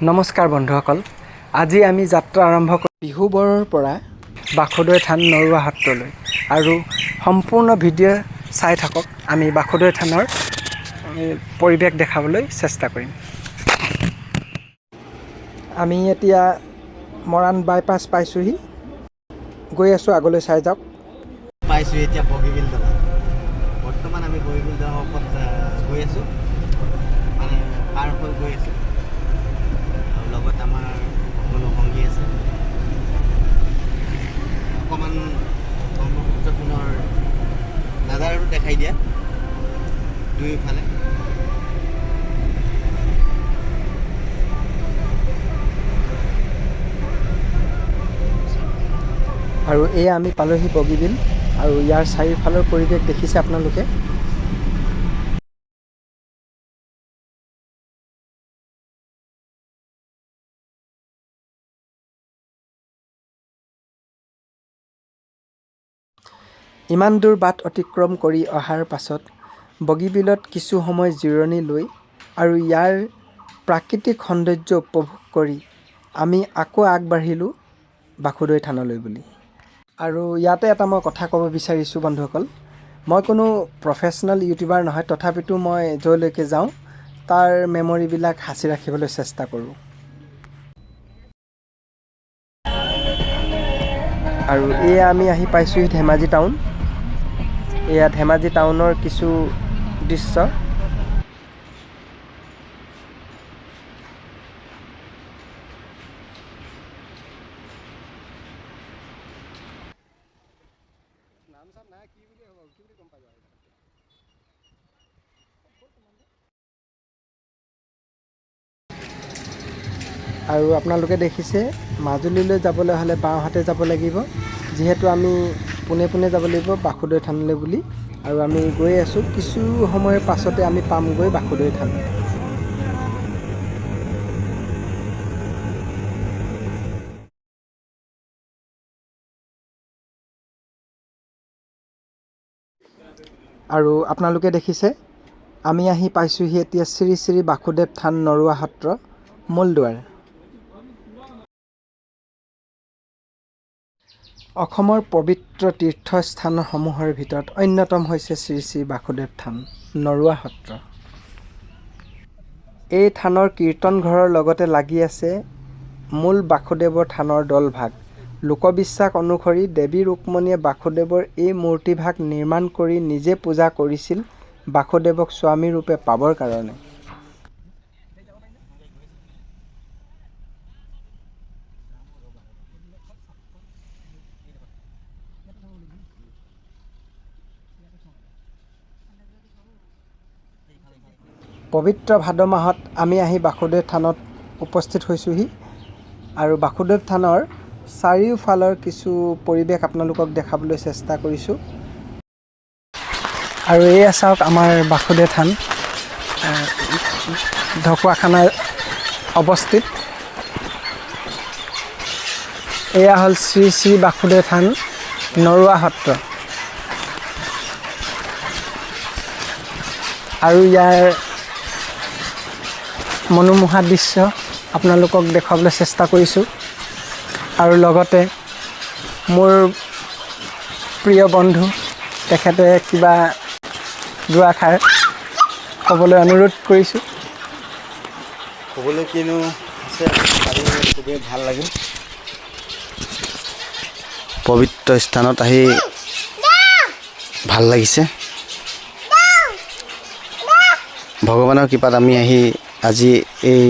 নমস্কাৰ বন্ধুসকল, আজি আমি যাত্ৰা আৰম্ভ কৰিম বিহুবৰৰ পৰা বাসুদেৱ থান নৰুৱা সত্ৰলৈ আৰু সম্পূৰ্ণ ভিডিঅ' চাই থাকক। আমি বাসুদেৱ থানৰ পৰিৱেশ দেখাবলৈ চেষ্টা কৰিম। আমি এতিয়া মৰাণ বাইপাছ পাইছোঁহি, গৈ আছোঁ, আগলৈ চাই যাওক। পাইছোঁ এতিয়া বগীবিল দলং। বৰ্তমান আমি বগীবিল দলঙৰ ওপৰত গৈ আছোঁ, মানে পাৰ হৈ গৈ আছোঁ আৰু লগত আমাৰ সকলো সংগী আছে। অকণমান ব্ৰহ্মপুত্ৰখনৰ নাজাৰাটো দেখাই দিয়া দুয়োফালে। আৰু এয়া আমি পালোহি বগীবিল, আৰু ইয়াৰ চাৰিওফালৰ পৰিৱেশ দেখিছে আপোনালোকে। ইমান দূৰ বাট অতিক্ৰম কৰি অহাৰ পাছত বগীবিলত কিছু সময় জিৰণি লৈ আৰু ইয়াৰ প্ৰাকৃতিক সৌন্দৰ্য উপভোগ কৰি আমি আকৌ আগবাঢ়িলোঁ বাসুদেৱ থানলৈ বুলি। আৰু ইয়াতে এটা মই কথা ক'ব বিচাৰিছোঁ বন্ধুসকল, মই কোনো প্ৰফেশ্যনেল ইউটিউবাৰ নহয়, তথাপিতো মই য'লৈকে যাওঁ তাৰ মেমৰিবিলাক সাঁচি ৰাখিবলৈ চেষ্টা কৰোঁ। আৰু এয়া আমি আহি পাইছোঁহি ধেমাজি টাউন। এয়া ধেমাজি টাউনৰ কিছু দৃশ্য। আৰু আপোনালোকে দেখিছে, মাজুলীলৈ যাবলৈ হ'লে বাওঁহাতে যাব লাগিব, যিহেতু আমি পোনে পোনে যাব লাগিব বাসুদেৱ থানলৈ বুলি। আৰু আমি গৈ আছোঁ, কিছু সময়ৰ পাছতে আমি পামগৈ বাসুদেৱ থান। আৰু আপোনালোকে দেখিছে, আমি আহি পাইছোঁহি এতিয়া শ্ৰী শ্ৰী বাসুদেৱ থান নৰুৱা সত্ৰ, মূলদুৱাৰ। অসমৰ পবিত্ৰ তীৰ্থস্থানসমূহৰ ভিতৰত অন্যতম হৈছে শ্ৰী শ্ৰী বাসুদেৱ থান নৰুৱা সত্ৰ। এই থানৰ কীৰ্তন ঘৰৰ লগতে লাগি আছে মূল বাসুদেৱৰ থানৰ দলভাগ। লোকবিশ্বাস অনুসৰি দেৱী ৰুক্মণীয়ে বাসুদেৱৰ এই মূৰ্তিভাগ নিৰ্মাণ কৰি নিজে পূজা কৰিছিল বাসুদেৱক স্বামী ৰূপে পাবৰ কাৰণে। পবিত্ৰ ভাদ মাহত আমি আহি বাসুদেৱ থানত উপস্থিত হৈছোঁহি, আৰু বাসুদেৱ থানৰ চাৰিওফালৰ কিছু পৰিৱেশ আপোনালোকক দেখাবলৈ চেষ্টা কৰিছোঁ। আৰু এয়া চাওক আমাৰ বাসুদেৱ থান ঢকুৱাখানাৰ অৱস্থিত। এয়া হ'ল শ্ৰী শ্ৰী বাসুদেৱ থান নৰুৱা সত্ৰ। আৰু ইয়াৰ মনোমোহা দৃশ্য আপোনালোকক দেখুৱাবলৈ চেষ্টা কৰিছোঁ। আৰু লগতে মোৰ প্ৰিয় বন্ধু, তেখেতে কিবা দুআষাৰ ক'বলৈ অনুৰোধ কৰিছোঁ। ক'বলৈ কিনো আছে, খুবেই ভাল লাগিল। পবিত্ৰ স্থানত আহি ভাল লাগিছে। ভগৱানৰ কৃপাত আমি আহি আজি এই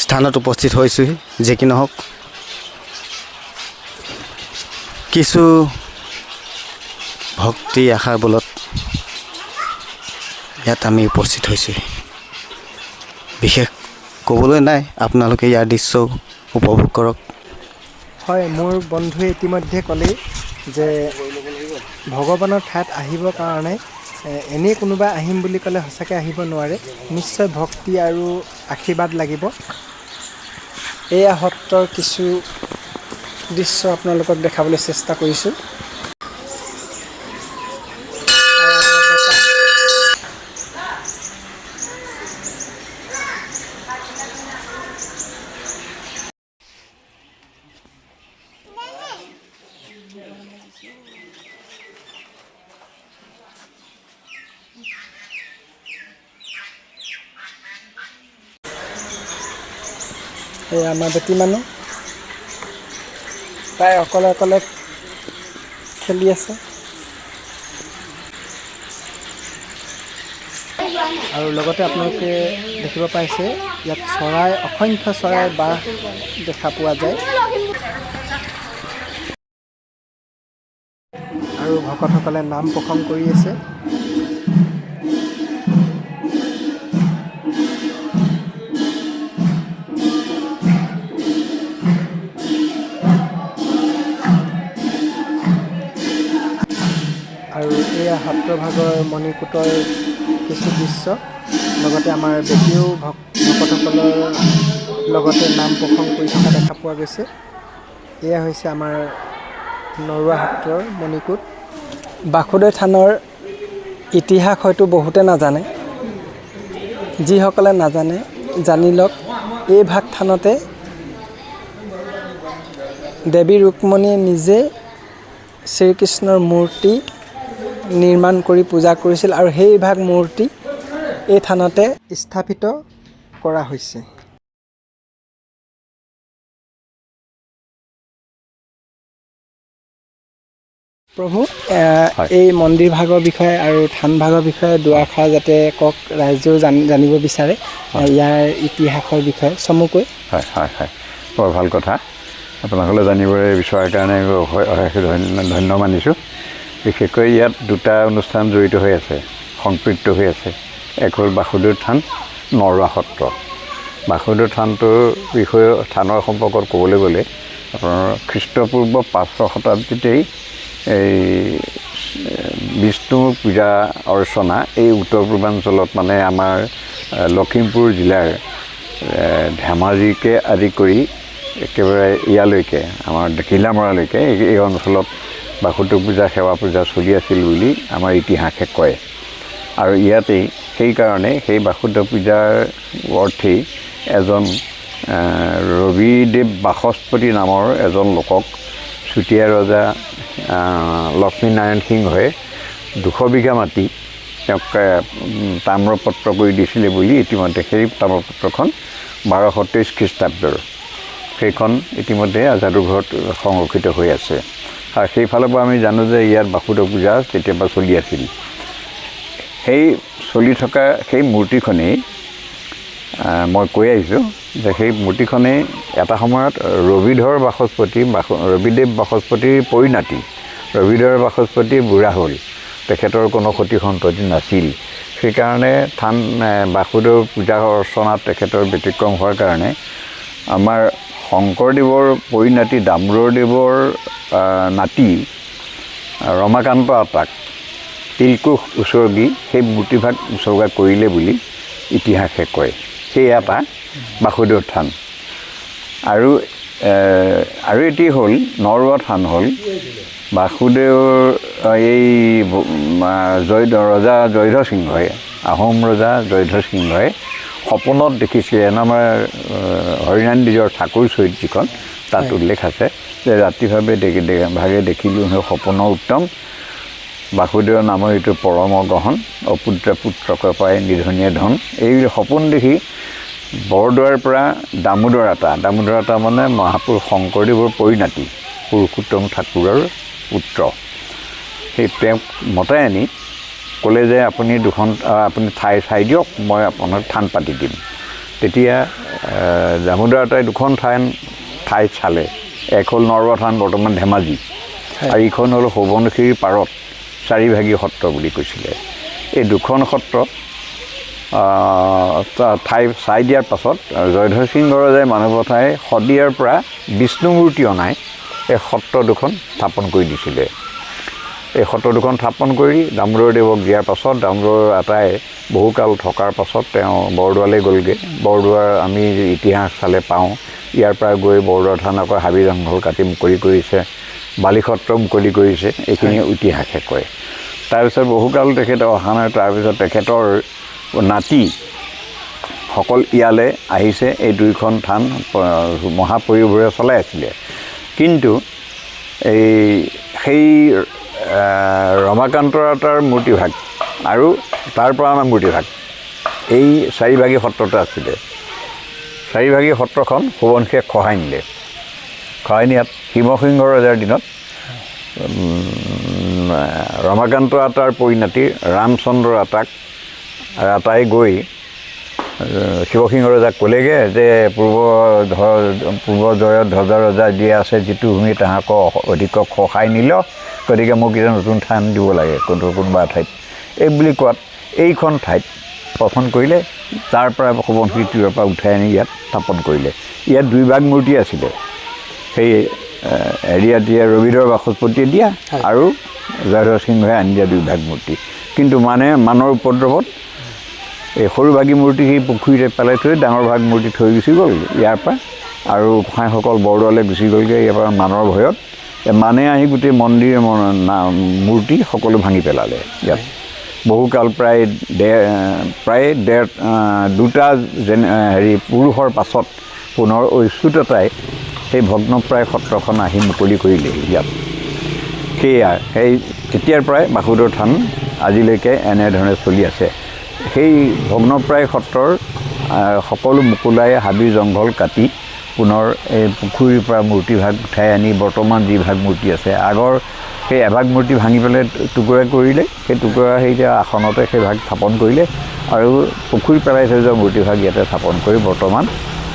স্থানত উপস্থিত হৈছোঁহি। যি কি নহওক, কিছু ভক্তি আশাৰ বলত ইয়াত আমি উপস্থিত হৈছোঁহি। বিশেষ ক'বলৈ নাই, আপোনালোকে ইয়াৰ দৃশ্যও উপভোগ কৰক। হয়, মোৰ বন্ধুৱে ইতিমধ্যে ক'লেই যে ভগৱানৰ ঠাইত আহিবৰ কাৰণে এনেই কোনোবা আহিম বুলি ক'লে সঁচাকৈ আহিব নোৱাৰে, নিশ্চয় ভক্তি আৰু আশীৰ্বাদ লাগিব। এয়া সত্ৰৰ কিছু দৃশ্য আপোনালোকক দেখাবলৈ চেষ্টা কৰিছোঁ। এই আমাৰ বেটী মানুহ প্ৰায় অকলে অকলে খেলি আছে। আৰু লগতে আপোনালোকে দেখিব পাইছে ইয়াত চৰাই, অসংখ্য চৰাই বাহ দেখা পোৱা যায়। আৰু ভকতসকলে নাম প্ৰসংগ কৰি আছে। আৰু এয়া সত্ৰভাগৰ মণিকূটৰ কিছু দৃশ্য। লগতে আমাৰ বেটীয়েও ভকতসকলৰ লগতে নাম প্ৰসংগ কৰি থকা দেখা পোৱা গৈছে। এয়া হৈছে আমাৰ নৰুৱা সত্ৰৰ মণিকূট। বাসুদেৱ থানৰ ইতিহাস হয়তো বহুতে নাজানে। যিসকলে নাজানে জানি লওক, এই ভাগ থানতে দেৱী ৰুক্মণীয়ে নিজে শ্ৰীকৃষ্ণৰ মূৰ্তি নিৰ্মাণ কৰি পূজা কৰিছিল আৰু সেই ভাগ মূৰ্তি এই থানতে স্থাপিত কৰা হৈছে। প্ৰভু, এই মন্দিৰ ভাগৰ বিষয়ে আৰু থান ভাগৰ বিষয়ে দুআষাৰ যাতে কওক, ৰাইজেও জানিব বিচাৰে ইয়াৰ ইতিহাসৰ বিষয়ে চমুকৈ। হয় হয় হয়, বৰ ভাল কথা। আপোনাসকলে জানিবলৈ বিচৰাৰ কাৰণে অশেষ ধন্য মানিছোঁ। বিশেষকৈ ইয়াত দুটা অনুষ্ঠান জড়িত হৈ আছে, সংপৃক্ত হৈ আছে। এক হ'ল বাসুদেৱ থান, নৰুৱা সত্ৰ। বাসুদেৱ থানটোৰ বিষয়ে, থানৰ সম্পৰ্কত ক'বলৈ গ'লে আপোনাৰ খ্ৰীষ্টপূৰ্ব 500 শতাব্দীতেই এই বিষ্ণু পূজা অৰ্চনা এই উত্তৰ পূৰ্বাঞ্চলত, মানে আমাৰ লখিমপুৰ জিলাৰ ধেমাজিকে আদি কৰি একেবাৰে ইয়ালৈকে, আমাৰ ঘিলামৰালৈকে এই অঞ্চলত বাসুদেৱ পূজা, সেৱা পূজা চলি আছিল বুলি আমাৰ ইতিহাসে কয়। আৰু ইয়াতেই সেইকাৰণে সেই বাসুদেৱ পূজাৰ অৰ্থেই এজন ৰবিদেৱ বাসস্পতি নামৰ এজন লোকক চুতীয়া ৰজা লক্ষ্মীনাৰায়ণ সিংহই 200 বিঘা মাটি তেওঁক তাম্ৰপত্ৰ কৰি দিছিলে বুলি ইতিমধ্যে সেই তাম্ৰপত্ৰখন 1223 খ্ৰীষ্টাব্দৰ সেইখন ইতিমধ্যে যাদুঘৰত সংৰক্ষিত হৈ আছে। আৰু সেইফালৰ পৰা আমি জানো যে ইয়াত বাসুদেৱ পূজা তেতিয়াৰ পৰা চলি আছিল। সেই চলি থকা সেই মূৰ্তিখনেই মই কৈ আহিছোঁ যে সেই মূৰ্তিখনেই এটা সময়ত ৰবিদেৱ বাসস্পতিৰ পৰিণাতি। ৰবিদেৱ বাসস্পতি বুঢ়া হ'ল, তেখেতৰ কোনো সতি সন্ততি নাছিল। সেইকাৰণে থান বাসুদেৱ পূজা অৰ্চনাত তেখেতৰ ব্যতিক্ৰম হোৱাৰ কাৰণে আমাৰ শংকৰদেৱৰ পৰিণাতি দামোদৰদেৱৰ নাতি ৰমাকান্ত আতাক তিলকুশ উচৰ্গি সেই মূৰ্তিভাগ উচৰ্গা কৰিলে বুলি ইতিহাসে কয়। সেই এটা বাসুদেৱ থান। আৰু এটি হ'ল নৰুৱা থান, হ'ল বাসুদেৱৰ এই ৰজা জয়ধ্বজ সিংহই, আহোম ৰজা জয়ধ্বজ সিংহই সপোনত দেখিছিলে। আমাৰ হৰিনাৰায়ণ দ্বিজৰ ঠাকুৰ চৰিত যিখন, তাত উল্লেখ আছে যে ৰাতিভাৱে ভাগে দেখিলোঁ সপোনৰ উত্তম, বাসুদেৱ নামৰ এইটো পৰম গ্ৰহণ, অপুত্ৰ পুত্ৰকে পাই নিধনীয়ে ধন। এই সপোন দেখি বৰদোৱাৰ পৰা দামোদৰ আতা মানে মহাপুৰুষ শংকৰদেৱৰ পৰিণাতি, পুৰুষোত্তম ঠাকুৰৰ পুত্ৰ, সেই তেওঁক মতাই আনি ক'লে যে আপুনি ঠাই চাই দিয়ক, মই আপোনাক থান পাতি দিম। তেতিয়া দামোদৰ আতাই দুখন ঠাই চালে। এক হ'ল নৰুৱা থান, বৰ্তমান ধেমাজি, আৰু ইখন হ'ল সোৱণশিৰিৰ পাৰত চাৰিভাগী সত্ৰ বুলি কৈছিলে। এই দুখন সত্ৰ ঠাই চাই দিয়াৰ পাছত জয়ধ্বজ সিংহ ৰজাই মানুহ পঠাই শদিয়াৰ পৰা বিষ্ণু মূৰ্তি অনাই এই সত্ৰ দুখন স্থাপন কৰি দিছিলে। এই সত্ৰ দুখন স্থাপন কৰি দামোদৰদেৱক দিয়াৰ পাছত দামোদৰ আতাই বহুকাল থকাৰ পাছত তেওঁ বৰদোৱালৈ গ'লগৈ। বৰদোৱাৰ আমি ইতিহাস চালে পাওঁ, ইয়াৰ পৰা গৈ বৰদোৱা থান আকৌ হাবি জংঘল কাটি মুকলি কৰিছে, বালি সত্ৰ মুকলি কৰিছে, এইখিনি ইতিহাসে কয়। তাৰপিছত বহুকাল তেখেতে অহা নাই। তাৰপিছত তেখেতৰ নাতিসকল ইয়ালৈ আহিছে। এই দুইখন থান মহাপৰিভৰে চলাই আছিলে। কিন্তু সেই ৰমাকান্ত আতাৰ মূৰ্তিভাগ আৰু তাৰ পৰা অনা মূৰ্তিভাগ এই চাৰিভাগী সত্ৰতে আছিলে। চাৰিভাগী সত্ৰখন সোৱণশিৰীয়ে খহাই নিলে। খহাই নিয়াত শিৱসিংহ ৰজাৰ দিনত ৰমাকান্ত আতাৰ পৰিণাতি ৰামচন্দ্ৰ আতাই গৈ শিৱসিংহ ৰজাক ক'লেগৈ যে পূৰ্বজয়ত ধ্বজা ৰজা দিয়া আছে যিটো ভূমি তাহাক অধিকক খহাই নিল, গতিকে মোক এতিয়া নতুন ঠাই দিব লাগে কোনোবা ঠাইত। এই বুলি কোৱাত এইখন ঠাইত শাসন কৰিলে। তাৰ পৰা সোৱণশিৰি তীৰৰ পৰা উঠাই আনি ইয়াত স্থাপন কৰিলে। ইয়াত দুইভাগ মূৰ্তি আছিলে, সেই হেৰিয়াত দিয়া ৰবিধৰ বাসস্পতিয়ে দিয়া আৰু জয়ধ্বজ সিংহই আনি দিয়া দুইভাগ মূৰ্তি। কিন্তু মানৰ উপদ্ৰৱত এই সৰুভাগী মূৰ্তি সেই পুখুৰীতে পেলাই থৈ ডাঙৰ ভাগ মূৰ্তি থৈ গুচি গ'ল ইয়াৰ পৰা, আৰু গোসাঁইসকল বৰদোৱালৈ গুচি গ'লগৈ ইয়াৰ পৰা মানৰ ভয়ত। আহি গোটেই মন্দিৰ মূৰ্তি সকলো ভাঙি পেলালে। ইয়াত বহুকাল প্ৰায় দুটা পুৰুষৰ পাছত পুনৰ ঐচ্যুততাই সেই ভগ্নপ্ৰায় সত্ৰখন আহি মুকলি কৰিলে ইয়াত। সেই তেতিয়াৰ পৰাই বাসুদেৱ থান আজিলৈকে এনেধৰণে চলি আছে। সেই ভগ্নপ্ৰায় সত্ৰৰ সকলো মুকলাই হাবি জংঘল কাটি পুনৰ এই পুখুৰীৰ পৰা মূৰ্তিভাগ উঠাই আনি বৰ্তমান যি ভাগ মূৰ্তি আছে, আগৰ সেই এভাগ মূৰ্তি ভাঙি পেলাই টুকুৰা কৰিলে, সেই টুকুৰা সেই আসনতে সেই ভাগ স্থাপন কৰিলে আৰু পুখুৰী পেলাই থৈ যোৱা মূৰ্তিভাগ ইয়াতে স্থাপন কৰি বৰ্তমান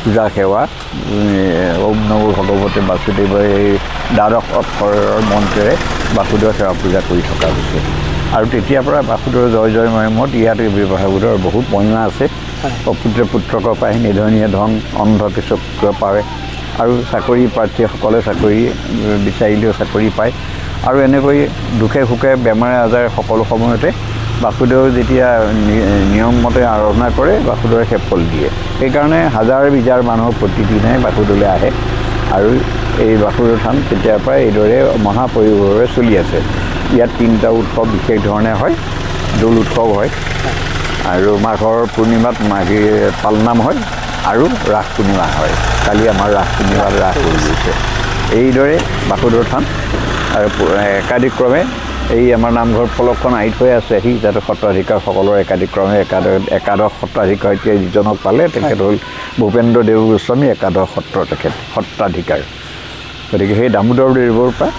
পূজা সেৱা ওম নমো ভগৱতে বাসুদেৱ এই দ্বাদশ অক্ষৰৰ মন্ত্ৰেৰে বাসুদেৱ সেৱা পূজা কৰি থকা হৈছে। আৰু তেতিয়াৰ পৰা বাসুদেৱৰ জয় মহিমত ইয়াত বাসুদেৱৰ বহুত মহিমা আছে। অপুত্ৰ পুত্ৰকৰ পাই নিধনীয়ে ধন অন্ধ কিছু পাৰে, আৰু চাকৰি প্ৰাৰ্থীসকলে চাকৰি বিচাৰিলেও চাকৰি পায়। আৰু এনেকৈ দুখে সুখে বেমাৰে আজাৰ সকলো সময়তে বাসুদেৱ যেতিয়া নিয়মমতে আৰাধনা কৰে বাসুদেৱে সেই ফল দিয়ে। সেইকাৰণে হাজাৰ বিজাৰ মানুহৰ প্ৰতিদিনাই বাসুদেৱলৈ আহে। আৰু এই বাসুদেৱ থান তেতিয়াৰ পৰা এইদৰে মহাপৰিভৱেৰে চলি আছে। ইয়াত 3টা উৎসৱ বিশেষ ধৰণে হয়। দৌল উৎসৱ হয়, আৰু মাঘৰ পূৰ্ণিমাত মাঘী পালনাম হয়, আৰু ৰাস পূৰ্ণিমা হয়। কালি আমাৰ ৰাস পূৰ্ণিমাত ৰাস হৈ গৈছে। এইদৰে বাসুদেৱ থান আৰু একাদিক্ৰমে এই আমাৰ নামঘৰ ফলকখন আহি থৈ আছে। সি যাতে সত্ৰাধিকাৰসকলৰ একাদিক্ৰমে একাদশ সত্ৰাধিকাৰ এতিয়া যিজনক পালে তেখেত হ'ল ভূপেন্দ্ৰ দেৱ গোস্বামী, একাদশ তেখেত সত্ৰাধিকাৰ। গতিকে সেই দামোদৰ দেৱৰ পৰা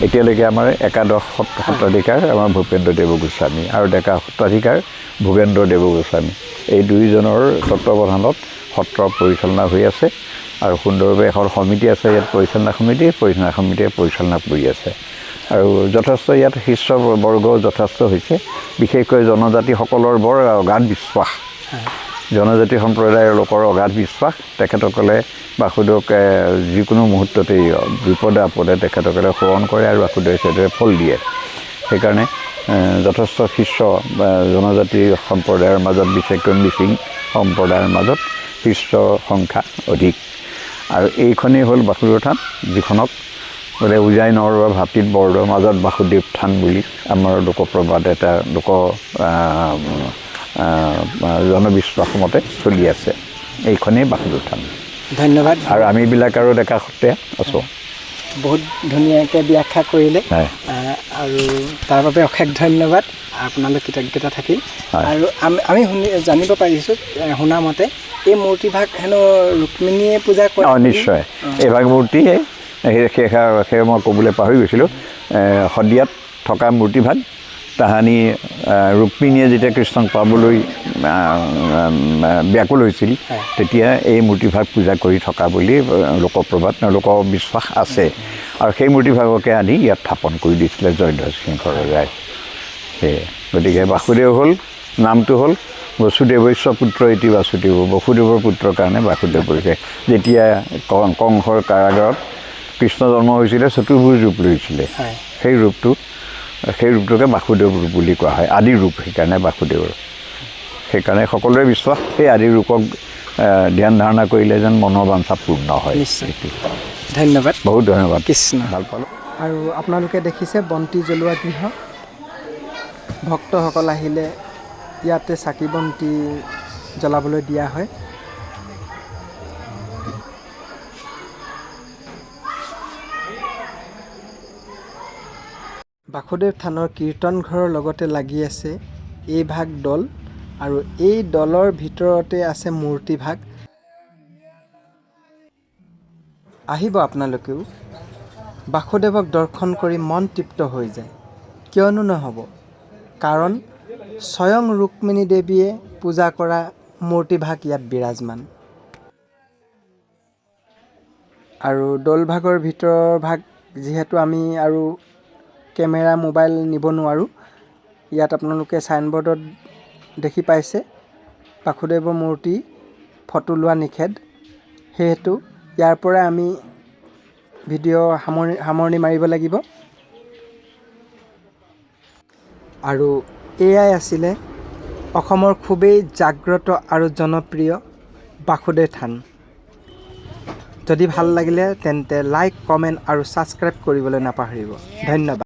এতিয়ালৈকে আমাৰ একাদশ সত্ৰাধিকাৰ আমাৰ ভূপেন্দ্ৰ দেৱ গোস্বামী আৰু ডেকা সত্ৰাধিকাৰ ভূপেন্দ্ৰ দেৱ গোস্বামী। এই দুয়োজনৰ তত্ত্বাৱধানত সত্ৰ পৰিচালনা হৈ আছে। আৰু সুন্দৰভাৱে এখন সমিতি আছে ইয়াত, পৰিচালনা সমিতিয়ে পৰিচালনা কৰি আছে। আৰু যথেষ্ট ইয়াত শিষ্যবৰ্গ যথেষ্ট হৈছে। বিশেষকৈ জনজাতিসকলৰ বৰ অগাধ বিশ্বাস, জনজাতি সম্প্ৰদায়ৰ লোকৰ অগাধ বিশ্বাস। তেখেতসকলে বাসুদেৱক যিকোনো মুহূৰ্ততেই বিপদে আপদে তেখেতসকলে সেৱন কৰে আৰু বাসুদেৱে সেইদৰে ফল দিয়ে। সেইকাৰণে যথেষ্ট শিষ্য বা জনজাতি সম্প্ৰদায়ৰ মাজত, বিশেষকৈ মিচিং সম্প্ৰদায়ৰ মাজত শিষ্য সংখ্যা অধিক। আৰু এইখনেই হ'ল বাসুদেৱ থান, যিখনক বোলে উজাই নৰৰ ভাতিত বৰদৰ মাজত বাসুদেৱ থান বুলি আমাৰ লোকপ্ৰবাদ এটা জনবিশ্বাস মতে চলি আছে। এইখনেই বাসুদেৱ থান। ধন্যবাদ। আৰু আমিবিলাক আৰু ডেকা সত্ৰীয়া আছোঁ। বহুত ধুনীয়াকৈ ব্যাখ্যা কৰিলে, আৰু তাৰ বাবে অশেষ ধন্যবাদ। আপোনালোক কৃতজ্ঞতা থাকিল। আৰু আমি জানিব পাৰিছোঁ, শুনামতে এই মূৰ্তিভাগ হেনো ৰুক্মিণীয়ে পূজা কৰে। নিশ্চয়, এইভাগ মূৰ্তিয়ে সেই মই ক'বলৈ পাহৰি গৈছিলোঁ। শদিয়াত থকা মূৰ্তিভাগ তাহানি ৰুক্মিণীয়ে যেতিয়া কৃষ্ণক পাবলৈ ব্যাকুল হৈছিল, তেতিয়া এই মূৰ্তিভাগ পূজা কৰি থকা বুলি লোকপ্ৰবাদ লোকবিশ্বাস আছে। আৰু সেই মূৰ্তিভাগকে আনি ইয়াত স্থাপন কৰি দিছিলে জয়ধ্বজ সিংহ ৰজাই। সেয়ে গতিকে বাসুদেৱ হ'ল, নামটো হ'ল বসুদেৱস্য পুত্ৰ ইতি বাসুদেৱ। বসুদেৱৰ পুত্ৰৰ কাৰণে বাসুদেৱ পৰিছে। যেতিয়া কংসৰ কাৰাগাৰত কৃষ্ণ জন্ম হৈছিলে, চতুৰ্ভুজ ৰূপ লৈছিলে। সেই ৰূপটোকে বাসুদেৱ ৰূপ বুলি কোৱা হয়, আদি ৰূপ। সেইকাৰণে বাসুদেৱৰ, সেইকাৰণে সকলোৰে বিশ্বাস সেই আদি ৰূপক ধ্যান ধাৰণা কৰিলে যেন মনৰ বাঞ্ছা পূৰ্ণ হয়। ধন্যবাদ, বহুত ধন্যবাদ। কৃষ্ণ। ভাল পালোঁ। আৰু আপোনালোকে দেখিছে বন্তি জ্বলোৱা গৃহ। ভক্তসকল আহিলে ইয়াতে চাকি বন্তি জ্বলাবলৈ দিয়া হয়। বাসুদেৱ থানৰ কীৰ্তন ঘৰৰ লগতে লাগি আছে এই ভাগ দল, আৰু এই দলৰ ভিতৰতে আছে মূৰ্তিভাগ। আহিব আপোনালোকেও। বাসুদেৱক দৰ্শন কৰি মন তৃপ্ত হৈ যায়। কিয়নো নহ'ব, কাৰণ স্বয়ং ৰুক্মিণী দেৱীয়ে পূজা কৰা মূৰ্তিভাগ ইয়াত বিৰাজমান। আৰু দৌলভাগৰ ভিতৰৰ ভাগ যিহেতু আমি আৰু কেমেৰা মোবাইল নিব নোৱাৰোঁ, ইয়াত আপোনালোকে চাইনবৰ্ডত দেখি পাইছে বাসুদেৱৰ মূৰ্তি ফটো লোৱা নিষেধ। সেয়েতো ইয়াৰ পৰা আমি ভিডিঅ' সামৰণি মাৰিব লাগিব। আৰু এয়াই আছিলে অসমৰ খুবেই জাগ্ৰত আৰু জনপ্ৰিয় বাসুদেৱ থান। যদি ভাল লাগিলে তেন্তে লাইক, কমেণ্ট আৰু ছাবস্ক্ৰাইব কৰিবলৈ নাপাহৰিব। ধন্যবাদ।